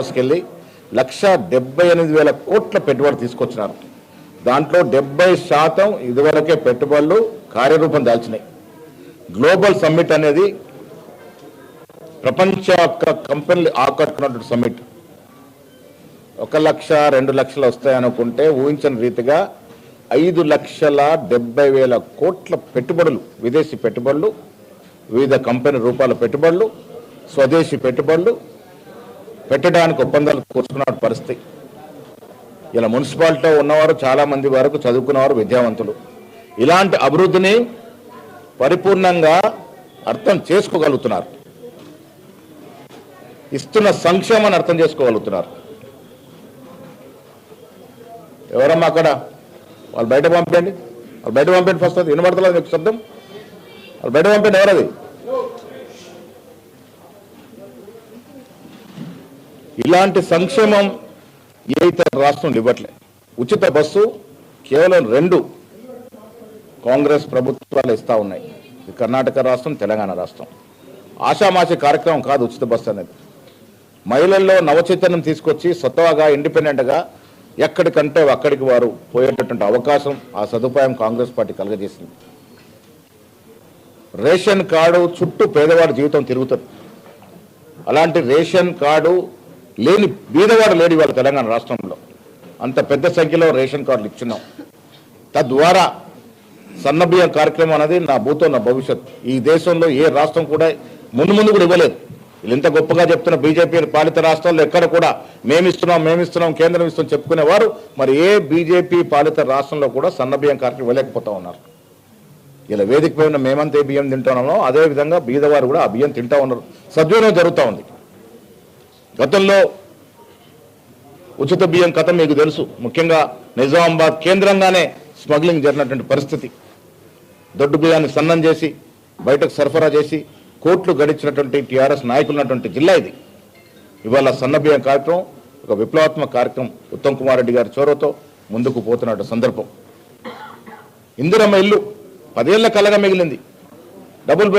తీసుకెళ్లి 1,78,000 కోట్ల పెట్టుబడి తీసుకొచ్చినారు. దాంట్లో 70% ఇదివరకే పెట్టుబడులు కార్యరూపం దాల్చినాయి. గ్లోబల్ సమ్మిట్ అనేది ప్రపంచ కంపెనీలు ఆకట్టుకున్నటువంటి సమ్మిట్. 1 లక్ష 2 లక్షలు వస్తాయనుకుంటే ఊహించని రీతిగా 5,70,000 కోట్ల పెట్టుబడులు, విదేశీ పెట్టుబడులు, వివిధ కంపెనీ రూపాల పెట్టుబడులు, స్వదేశీ పెట్టుబడులు పెట్టడానికి ఒప్పందాలు కూర్చున్న పరిస్థితి. ఇలా మున్సిపాలిటీలో ఉన్నవారు చాలామంది వరకు చదువుకున్నవారు, విద్యావంతులు. ఇలాంటి అభివృద్ధిని పరిపూర్ణంగా అర్థం చేసుకోగలుగుతున్నారు, ఇస్తున్న సంక్షేమాన్ని అర్థం చేసుకోగలుగుతున్నారు. ఎవరమ్మా అక్కడ? వాళ్ళు బయట పంపండి, వాళ్ళు బయట పంపండి. ఫస్ట్ అది వినబడతలేదు మీకు శబ్దం, వాళ్ళు బయట పంపండి. ఎవరది? ఇలాంటి సంక్షేమం ఏ ఇతర రాష్ట్రం ఇవ్వట్లే. ఉచిత బస్సు కేవలం 2 కాంగ్రెస్ ప్రభుత్వాలు ఇస్తా ఉన్నాయి. కర్ణాటక రాష్ట్రం, తెలంగాణ రాష్ట్రం. ఆషామాషి కార్యక్రమం కాదు ఉచిత బస్సు అనేది. మహిళల్లో నవచైతన్యం తీసుకొచ్చి స్వతహాగా ఇండిపెండెంట్గా ఎక్కడికంటే అక్కడికి వారు పోయేటటువంటి అవకాశం, ఆ సదుపాయం కాంగ్రెస్ పార్టీ కలుగజేసింది. రేషన్ కార్డు చుట్టూ పేదవాడి జీవితం తిరుగుతుంది. అలాంటి రేషన్ కార్డు లేని బీదవాడు లేని వాళ్ళ తెలంగాణ రాష్ట్రంలో అంత పెద్ద సంఖ్యలో రేషన్ కార్డులు ఇచ్చున్నాం. తద్వారా సన్నబియ్యం కార్యక్రమం అనేది నా భూతో నా భవిష్యత్. ఈ దేశంలో ఏ రాష్ట్రం కూడా ముందు కూడా ఇవ్వలేదు. వీళ్ళు ఇంత గొప్పగా చెప్తున్న బీజేపీ పాలిత రాష్ట్రాల్లో ఎక్కడ కూడా మేమిస్తున్నాం కేంద్రం ఇస్తాం చెప్పుకునేవారు మరి ఏ బీజేపీ పాలిత రాష్ట్రంలో కూడా సన్నబియ్యం కార్యక్రమం ఇవ్వలేకపోతా ఉన్నారు. ఇలా వేదిక పైన మేమంతా ఏ బియ్యం తింటున్నామో అదేవిధంగా బీదవారు కూడా ఆ బియ్యం తింటా ఉన్నారు. సద్వినియోగం జరుగుతూ ఉంది. గతంలో ఉచిత బియ్యం కథ మీకు తెలుసు. ముఖ్యంగా నిజామాబాద్ కేంద్రంగానే స్మగ్లింగ్ జరిగినటువంటి పరిస్థితి. దొడ్డు బియ్యాన్ని సన్నం చేసి బయటకు సరఫరా చేసి కోట్లు గడించినటువంటి టీఆర్ఎస్ నాయకులు ఉన్నటువంటి జిల్లా ఇది. ఇవాళ సన్న బియ్యం కార్యక్రమం ఒక విప్లవాత్మక కార్యక్రమం ఉత్తమ్ కుమార్ రెడ్డి గారి చొరవతో ముందుకు పోతున్న సందర్భం. ఇందిరమ్మ ఇల్లు 10 ఏళ్ల కలగా మిగిలింది. డబుల్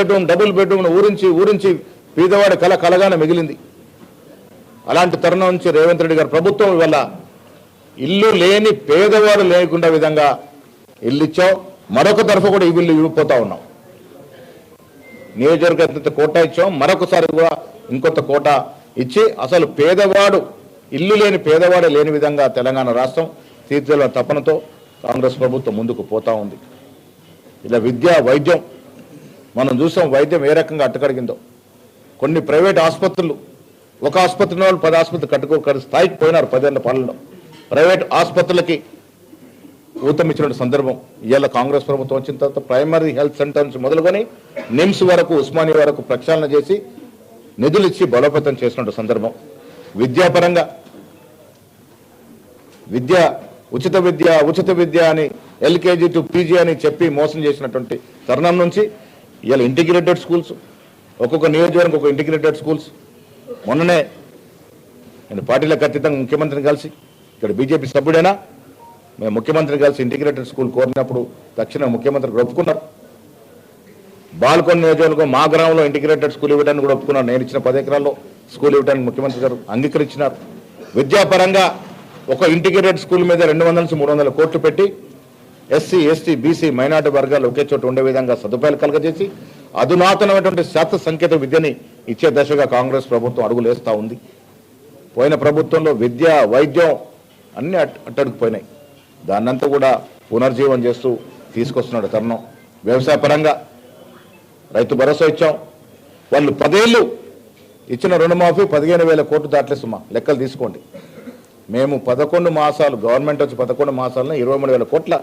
బెడ్రూమ్ ఊరించి పేదవాడి కలగానే మిగిలింది. అలాంటి తరుణం నుంచి రేవంత్ రెడ్డి గారి ప్రభుత్వం ఇవాళ ఇల్లు లేని పేదవాడు లేకుండా విధంగా ఇల్లు ఇచ్చాం. మరొక తరఫు కూడా ఈ ఇల్లు ఇవ్వపోతా ఉన్నాం. నియోజకవర్గ కోట ఇచ్చాం, మరొకసారి కూడా ఇంకొంత కోట ఇచ్చి అసలు పేదవాడు ఇల్లు లేని పేదవాడే లేని విధంగా తెలంగాణ రాష్ట్రం తీర్చాల తపనతో కాంగ్రెస్ ప్రభుత్వం ముందుకు పోతా ఉంది. ఇలా విద్య, వైద్యం మనం చూసాం. వైద్యం ఏ రకంగా అట్టకడిగిందో. కొన్ని ప్రైవేట్ ఆసుపత్రులు, ఒక ఆసుపత్రిలో వాళ్ళు 10 ఆసుపత్రులు కట్టుకోకరి స్థాయికి పోయినారు 10 ఏళ్ల పాలనలో. ప్రైవేట్ ఆసుపత్రులకి ఊతమిచ్చిన సందర్భం. ఇవాళ కాంగ్రెస్ ప్రభుత్వం వచ్చిన తర్వాత ప్రైమరీ హెల్త్ సెంటర్ నుంచి మొదలుకొని నిమ్స్ వరకు, ఉస్మానియా వరకు ప్రక్షాళన చేసి నిధులు ఇచ్చి బలోపేతం చేసినటువంటి సందర్భం. విద్యాపరంగా ఉచిత విద్య అని LKG to PG అని చెప్పి మోసం చేసినటువంటి తరుణం నుంచి ఇవాళ ఇంటిగ్రేటెడ్ స్కూల్స్, ఒక్కొక్క నియోజకవర్గం ఒక ఇంటిగ్రేటెడ్ స్కూల్స్. మొన్ననే నేను పార్టీలకు అతీతంగా ముఖ్యమంత్రిని కలిసి, ఇక్కడ బీజేపీ సభ్యుడైనా మేము ముఖ్యమంత్రిని కలిసి ఇంటిగ్రేటెడ్ స్కూల్ కోరినప్పుడు తక్షణ ముఖ్యమంత్రి ఒప్పుకున్నారు. బాల్కొండ నియోజకవర్గం మా గ్రామంలో ఇంటిగ్రేటెడ్ స్కూల్ ఇవ్వడానికి కూడా ఒప్పుకున్నారు. నేను ఇచ్చిన 10 ఎకరాల్లో స్కూల్ ఇవ్వడానికి ముఖ్యమంత్రి గారు అంగీకరించినారు. విద్యాపరంగా ఒక ఇంటిగ్రేటెడ్ స్కూల్ మీద 200 నుంచి 300 కోట్లు పెట్టి SC, ST, BC మైనార్టీ వర్గాలు ఒకే చోట ఉండే విధంగా సదుపాయాలు కలగజేసి అధునాతనమైనటువంటి శాస్త్ర సంకేత విద్యని ఇచ్చే దశగా కాంగ్రెస్ ప్రభుత్వం అడుగులు వేస్తూ ఉంది. పోయిన ప్రభుత్వంలో విద్య, వైద్యం అన్నీ అట్టడుకుపోయినాయి. దాన్నంతా కూడా పునర్జీవం చేస్తూ తీసుకొస్తున్నాడు తరుణం. వ్యవసాయ పరంగా రైతు భరోసా ఇచ్చాం. వాళ్ళు 10 ఏళ్ళు ఇచ్చిన రుణమాఫీ 15,000 కోట్లు దాట్లే సుమా. లెక్కలు తీసుకోండి. మేము 11 మాసాలు, గవర్నమెంట్ వచ్చి 11 మాసాలను 23,000 కోట్ల